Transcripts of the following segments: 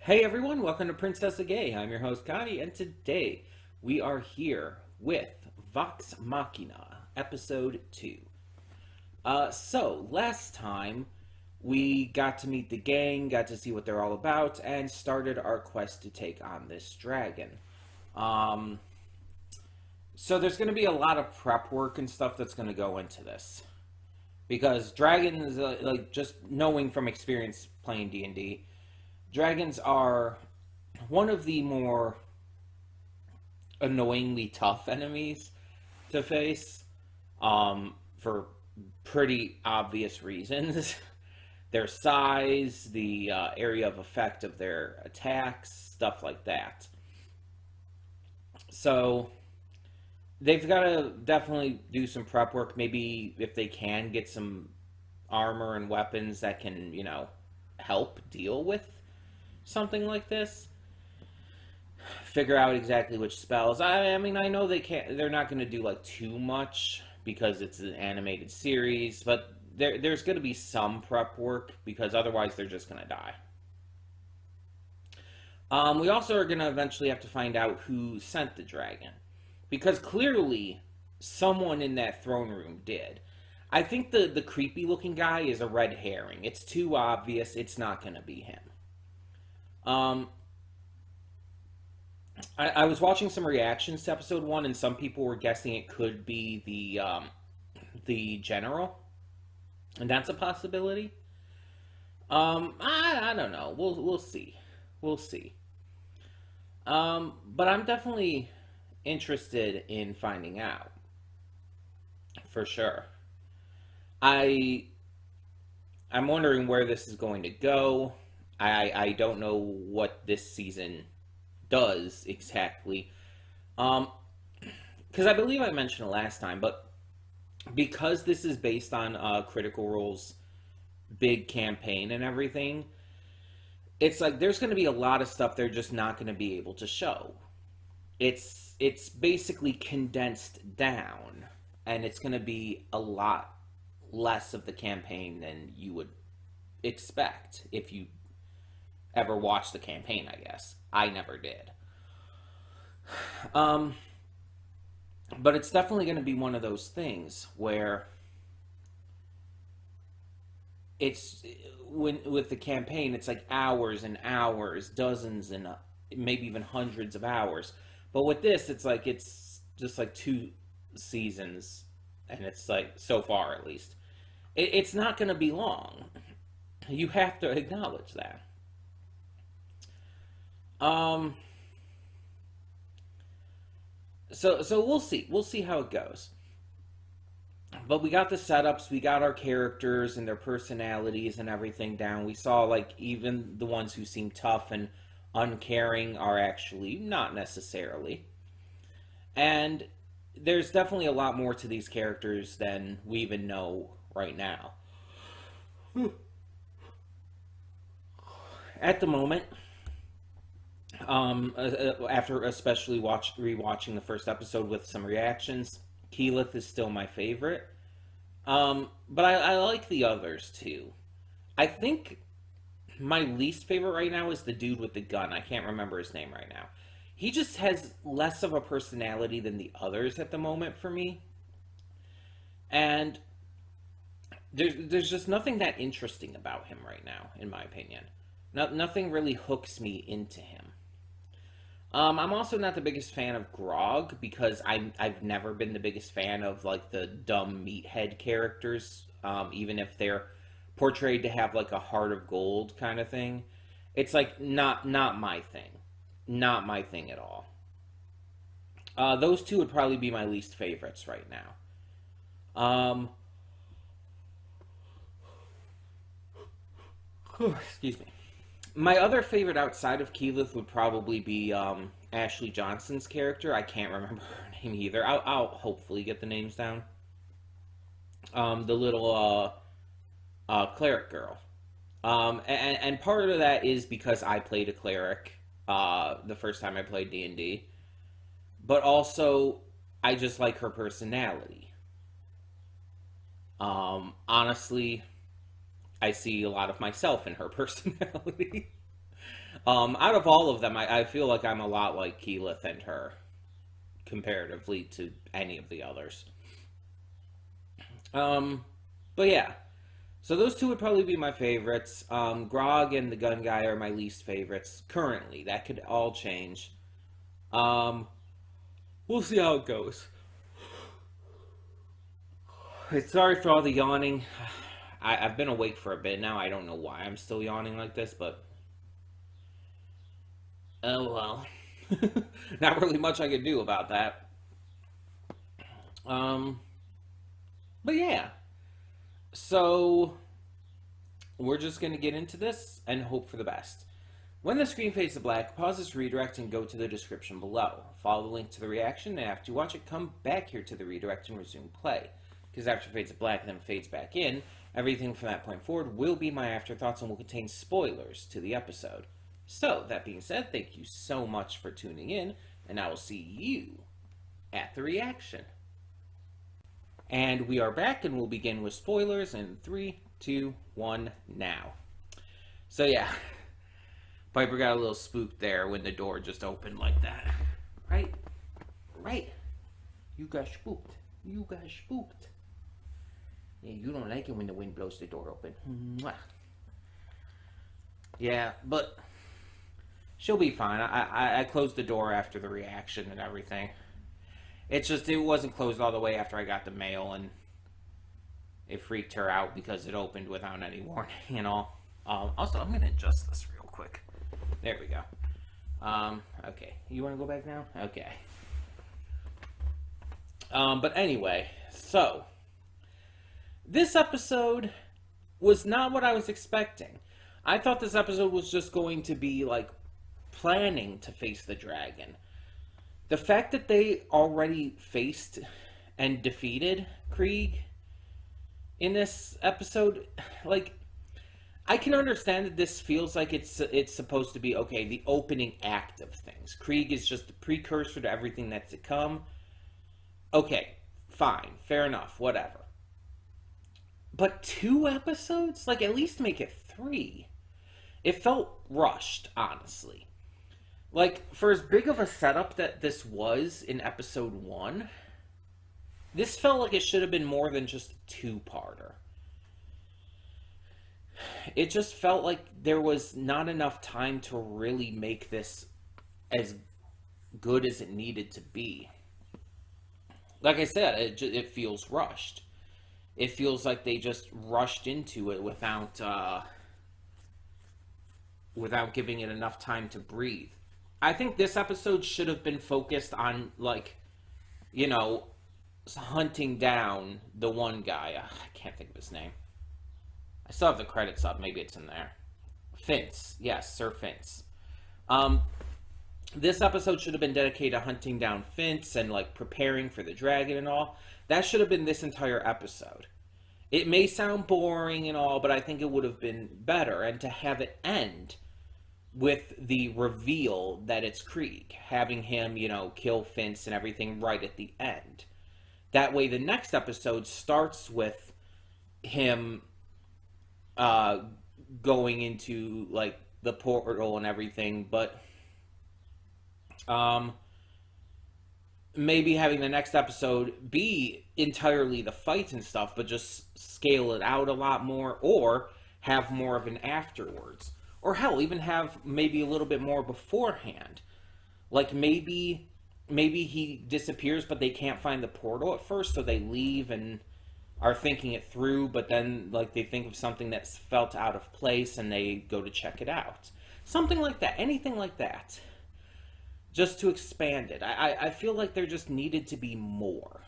Hey everyone, welcome to Princess of Gay. I'm your host Connie, and today we are here with Vox Machina Episode 2. So last time we got to meet the gang, got to see what they're all about, and started our quest to take on this dragon. Um, so there's going to be a lot of prep work and stuff that's going to go into this. Because dragons, like just knowing from experience playing D&D, dragons are one of the more annoyingly tough enemies to face, for pretty obvious reasons. Their size, the area of effect of their attacks, stuff like that. So they've got to definitely do some prep work. Maybe if they can get some armor and weapons that can, help deal with something like this. Figure out exactly which spells. I mean, I know they're not going to do like too much because it's an animated series, but there's going to be some prep work because otherwise they're just going to die. We also are going to eventually have to find out who sent the dragon, because clearly someone in that throne room did. I think the creepy looking guy is a red herring. It's too obvious. It's not going to be him. Um, I was watching some reactions to episode one, and some people were guessing it could be the general, and that's a possibility. I don't know. We'll see. We'll see. But I'm definitely interested in finding out for sure. I I'm wondering where this is going to go. I don't know what this season does exactly. Um, because I believe I mentioned it last time, but because this is based on Critical Role's big campaign and everything, it's like there's going to be a lot of stuff they're just not going to be able to show. It's basically condensed down, and it's going to be a lot less of the campaign than you would expect if you ever watched the campaign, I guess. I never did. Um, but it's definitely going to be one of those things where it's when with the campaign, it's like hours and hours, dozens and maybe even hundreds of hours. But with this, it's just like two seasons, and it's like so far at least, it's not going to be long. You have to acknowledge that. Um, so we'll see how it goes. But we got the setups, we got our characters and their personalities and everything down. We saw like even the ones who seem tough and uncaring are actually not necessarily. And there's definitely a lot more to these characters than we even know right now. At the moment, after especially rewatching the first episode with some reactions, Keyleth is still my favorite. But I like the others too. I think my least favorite right now is the dude with the gun. I can't remember his name right now. He just has less of a personality than the others at the moment for me. And there's just nothing that interesting about him right now, in my opinion. Nothing really hooks me into him. I'm also not the biggest fan of Grog because I've never been the biggest fan of like the dumb meathead characters, even if they're portrayed to have like a heart of gold kind of thing. It's like not my thing, not my thing at all. Those two would probably be my least favorites right now. Excuse me. My other favorite outside of Keyleth would probably be Ashley Johnson's character. I can't remember her name either. I'll hopefully get the names down. The little cleric girl. And part of that is because I played a cleric the first time I played D&D. But also, I just like her personality. Honestly, I see a lot of myself in her personality. Out of all of them, I feel like I'm a lot like Keyleth and her, comparatively to any of the others. Um, but yeah, so those two would probably be my favorites. Grog and the gun guy are my least favorites currently. That could all change. Um, we'll see how it goes. Sorry for all the yawning. I've been awake for a bit now. I don't know why I'm still yawning like this, but oh well. Not really much I can do about that. Um, but yeah. So we're just gonna get into this and hope for the best. When the screen fades to black, pause this redirect and go to the description below. Follow the link to the reaction, and after you watch it, come back here to the redirect and resume play. Because after it fades to black and then fades back in, everything from that point forward will be my afterthoughts and will contain spoilers to the episode. So, that being said, thank you so much for tuning in, and I will see you at the reaction. And we are back, and we'll begin with spoilers in 3, 2, 1, now. So yeah, Piper got a little spooked there when the door just opened like that. Right? Right. You got spooked. You got spooked. Yeah, you don't like it when the wind blows the door open. Mwah. Yeah, but she'll be fine. I closed the door after the reaction and everything. It's just, it wasn't closed all the way after I got the mail, and it freaked her out because it opened without any warning and all. Also, I'm going to adjust this real quick. There we go. Okay. You want to go back now? Okay. But anyway, so this episode was not what I was expecting. I thought this episode was just going to be like planning to face the dragon. The fact that they already faced and defeated Krieg in this episode, like, I can understand that this feels like it's supposed to be, okay, the opening act of things. Krieg is just the precursor to everything that's to come. Okay, fine, fair enough, whatever. But 2 episodes? Like, at least make it 3. It felt rushed, honestly. Like, for as big of a setup that this was in episode 1, this felt like it should have been more than just a 2-parter. It just felt like there was not enough time to really make this as good as it needed to be. Like I said, it feels rushed. It feels like they just rushed into it without giving it enough time to breathe. I think this episode should have been focused on, like, you know, hunting down the one guy. I can't think of his name. I still have the credits up. Maybe it's in there. Fince. Yes, Sir Fince. This episode should have been dedicated to hunting down Fince and, like, preparing for the dragon and all. That should have been this entire episode. It may sound boring and all, but I think it would have been better. And to have it end with the reveal that it's Krieg, having him, you know, kill Fince and everything right at the end. That way the next episode starts with him going into, like, the portal and everything, but maybe having the next episode be entirely the fights and stuff, but just scale it out a lot more, or have more of an afterwards. Or hell, even have maybe a little bit more beforehand. Like, maybe he disappears, but they can't find the portal at first, so they leave and are thinking it through, but then, like, they think of something that's felt out of place and they go to check it out. Something like that. Anything like that. Just to expand it. I feel like there just needed to be more.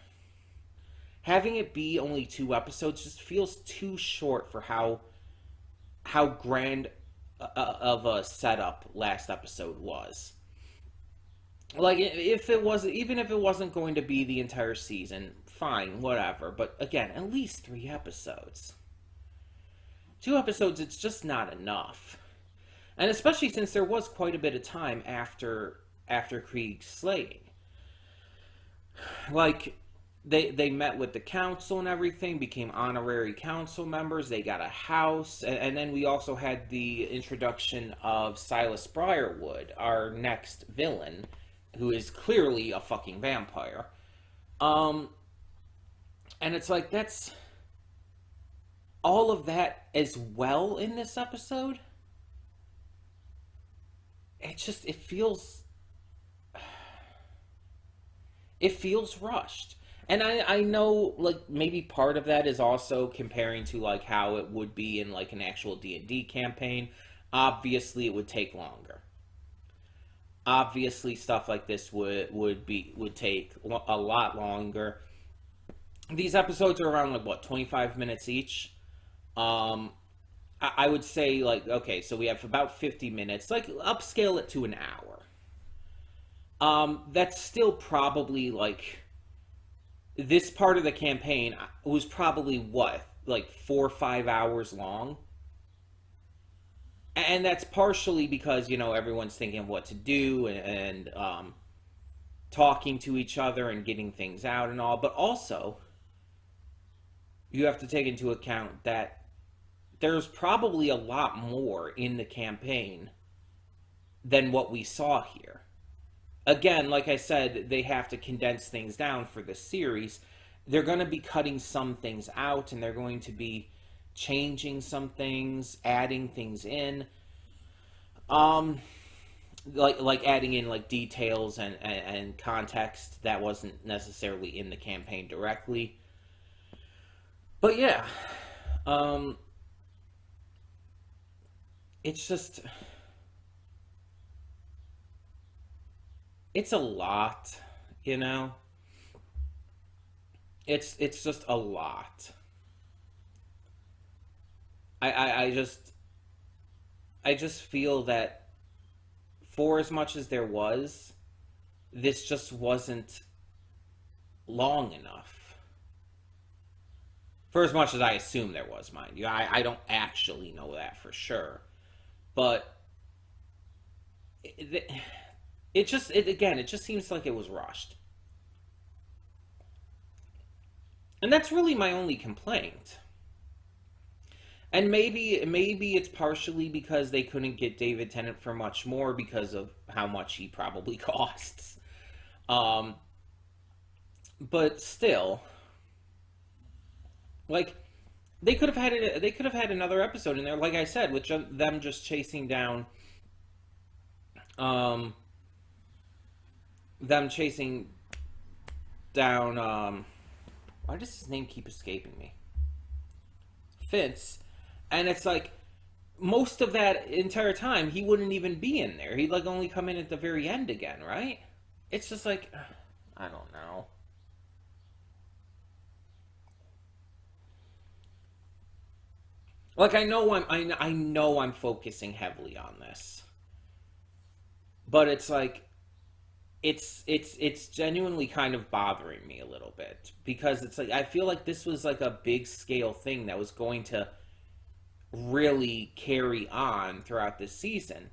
Having it be only 2 episodes just feels too short for how grand of a setup last episode was. Like, if it wasn't, even if it wasn't going to be the entire season, fine, whatever. But again, at least 3 episodes. 2 episodes, it's just not enough. And especially since there was quite a bit of time after Krieg's slaying. Like, they met with the council and everything, became honorary council members. They got a house, and then we also had the introduction of Silas Briarwood, our next villain, who is clearly a fucking vampire. Um, and it's like that's all of that as well in this episode. It feels rushed. And I know like maybe part of that is also comparing to like how it would be in like an actual D&D campaign. Obviously it would take longer. Obviously stuff like this would take a lot longer. These episodes are around like what, 25 minutes each. Um I would say like okay, so we have about 50 minutes. Like upscale it to an hour. That's still probably like this part of the campaign was probably what, like 4 or 5 hours long, and that's partially because everyone's thinking of what to do and talking to each other and getting things out and all, but also you have to take into account that there's probably a lot more in the campaign than what we saw here. Again, like I said, they have to condense things down for the series. They're going to be cutting some things out and they're going to be changing some things, adding things in. Um like adding in like details and context that wasn't necessarily in the campaign directly. But yeah, um it's just it's a lot, you know. It's just a lot. I just feel that for as much as there was, this just wasn't long enough. For as much as I assume there was, mind you. I don't actually know that for sure. But it, it just seems like it was rushed. And that's really my only complaint. And maybe it's partially because they couldn't get David Tennant for much more because of how much he probably costs. Um, but still, like they could have had another episode in there, like I said, with them just chasing down, um, them chasing down. Why does his name keep escaping me? Fitz, and it's like most of that entire time he wouldn't even be in there. He'd like only come in at the very end again, right? It's just like I don't know. Like I know I'm focusing heavily on this, but it's like it's genuinely kind of bothering me a little bit because it's like I feel like this was like a big scale thing that was going to really carry on throughout this season.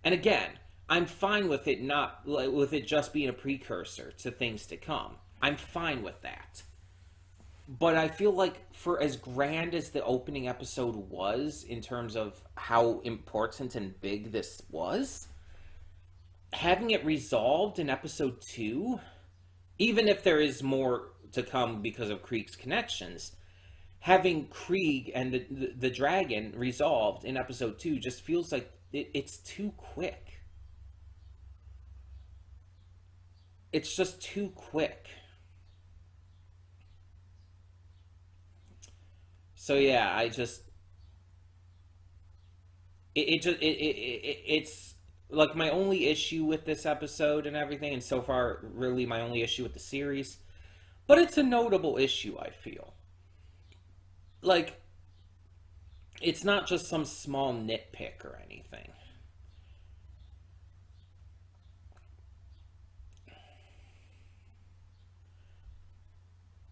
And again, I'm fine with it not like, with it just being a precursor to things to come. I'm fine with that. But I feel like for as grand as the opening episode was in terms of how important and big this was, having it resolved in episode 2, even if there is more to come because of Krieg's connections, having Krieg and the dragon resolved in episode 2 just feels like it's too quick. It's just too quick. So yeah, it's like my only issue with this episode and everything, and so far really my only issue with the series. But it's a notable issue, I feel. Like it's not just some small nitpick or anything.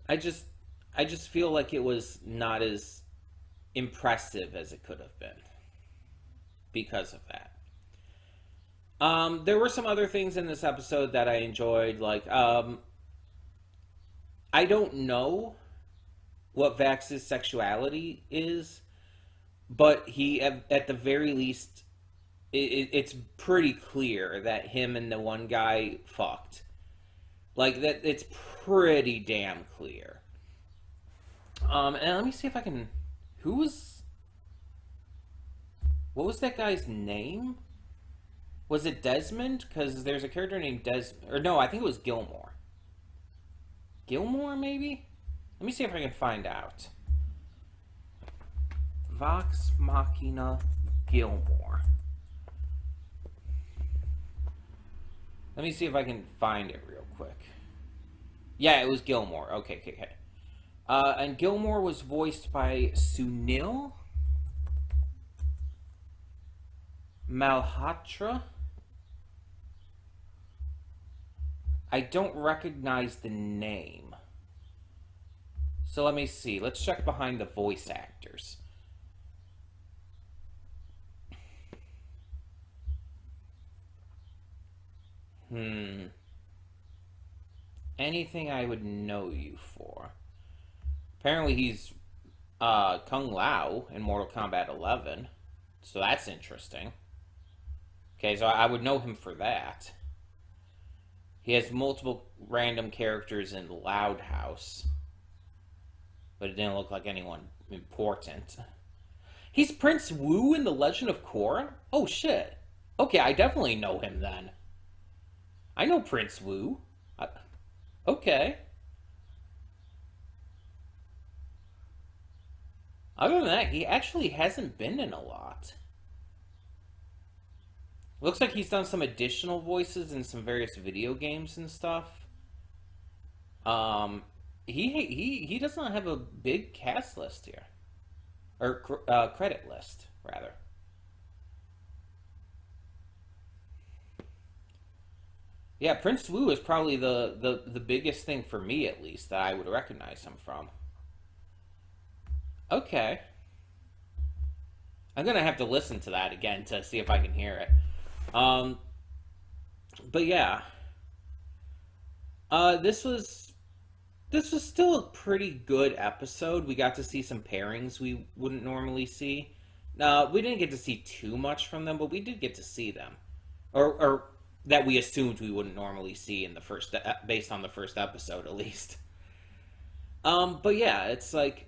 I just I just feel like it was not as impressive as it could have been because of that. There were some other things in this episode that I enjoyed, like I don't know what Vax's sexuality is, but he, at the very least, it's pretty clear that him and the one guy fucked. Like that, it's pretty damn clear. And let me see if I can. Who was? What was that guy's name? Was it Desmond? Because there's a character named Desmond. Or no, I think it was Gilmore. Gilmore, maybe? Let me see if I can find out. Vox Machina Gilmore. Let me see if I can find it real quick. Yeah, it was Gilmore. Okay. And Gilmore was voiced by Sunil Malhotra. I don't recognize the name. So let me see. Let's check behind the voice actors. Anything I would know you for? Apparently he's Kung Lao in Mortal Kombat 11. So that's interesting. Okay, so I would know him for that. He has multiple random characters in Loud House. But it didn't look like anyone important. He's Prince Wu in The Legend of Korra? Oh shit. Okay, I definitely know him then. I know Prince Wu. Okay. Other than that, he actually hasn't been in a lot. Looks like he's done some additional voices in some various video games and stuff. He does not have a big cast list here, or credit list rather. Yeah, Prince Wu is probably the biggest thing for me, at least, that I would recognize him from. Okay. I'm gonna have to listen to that again to see if I can hear it. Um, but yeah, this was still a pretty good episode. We got to see some pairings we wouldn't normally see. We didn't get to see too much from them, but we did get to see them, or that we assumed we wouldn't normally see in the first, based on the first episode at least. But yeah, it's like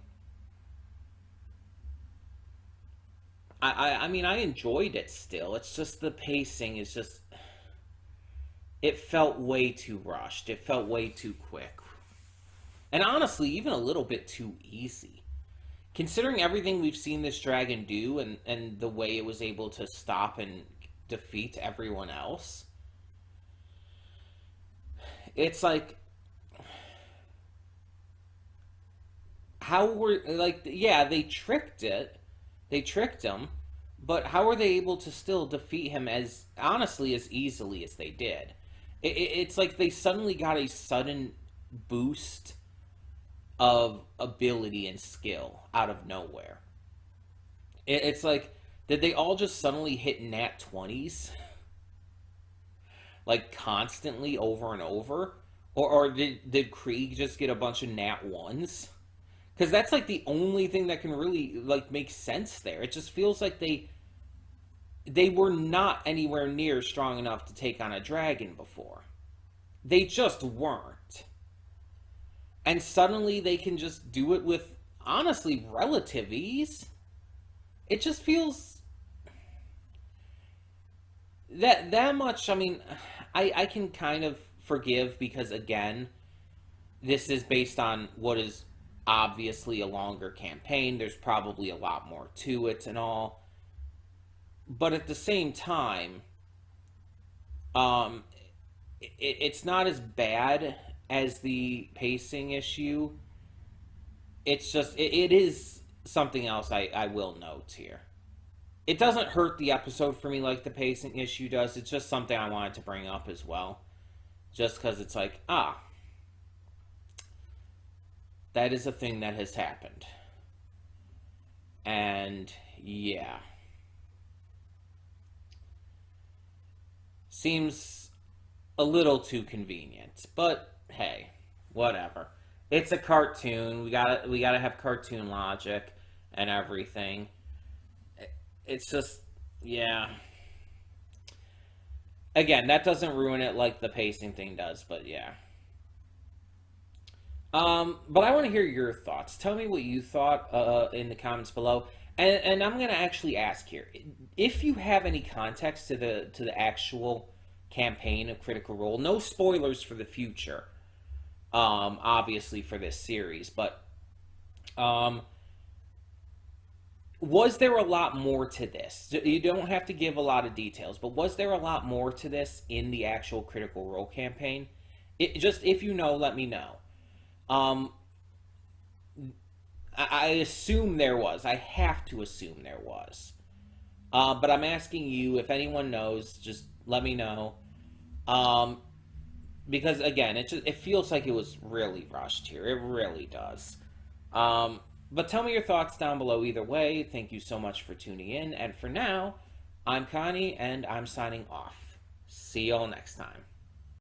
I mean, I enjoyed it still. It's just the pacing is just, it felt way too rushed. It felt way too quick. And honestly, even a little bit too easy. Considering everything we've seen this dragon do, and the way it was able to stop and defeat everyone else, it's like, how were, like, yeah, they tricked it. They tricked him, but how were they able to still defeat him as, honestly, as easily as they did? It's like they suddenly got a sudden boost of ability and skill out of nowhere. It's like, did they all just suddenly hit nat 20s? Like constantly over and over? Or did Krieg just get a bunch of nat 1s? Because that's like the only thing that can really like make sense there. It just feels like they were not anywhere near strong enough to take on a dragon before. They just weren't. And suddenly they can just do it with, honestly, relative ease. It just feels that much. I mean, I can kind of forgive because, again, this is based on what is obviously a longer campaign. There's probably a lot more to it and all. But at the same time, it's not as bad as the pacing issue. It's just, it is something else I will note here. It doesn't hurt the episode for me like the pacing issue does. It's just something I wanted to bring up as well. Just because it's like, that is a thing that has happened. And yeah. Seems a little too convenient. But hey, whatever. It's a cartoon. We gotta have cartoon logic and everything. It's just, yeah. Again, that doesn't ruin it like the pacing thing does, but yeah. But I want to hear your thoughts. Tell me what you thought in the comments below, and I'm gonna actually ask here if you have any context to the actual campaign of Critical Role. No spoilers for the future, obviously for this series, but um, was there a lot more to this? You don't have to give a lot of details, but was there a lot more to this in the actual Critical Role campaign? Just if you know, let me know. Um, I assume there was. I have to assume there was. But I'm asking you if anyone knows. Just let me know. Um, because again, it feels like it was really rushed here. It really does. But tell me your thoughts down below either way. Thank you so much for tuning in. And for now, I'm Connie, and I'm signing off. See y'all next time.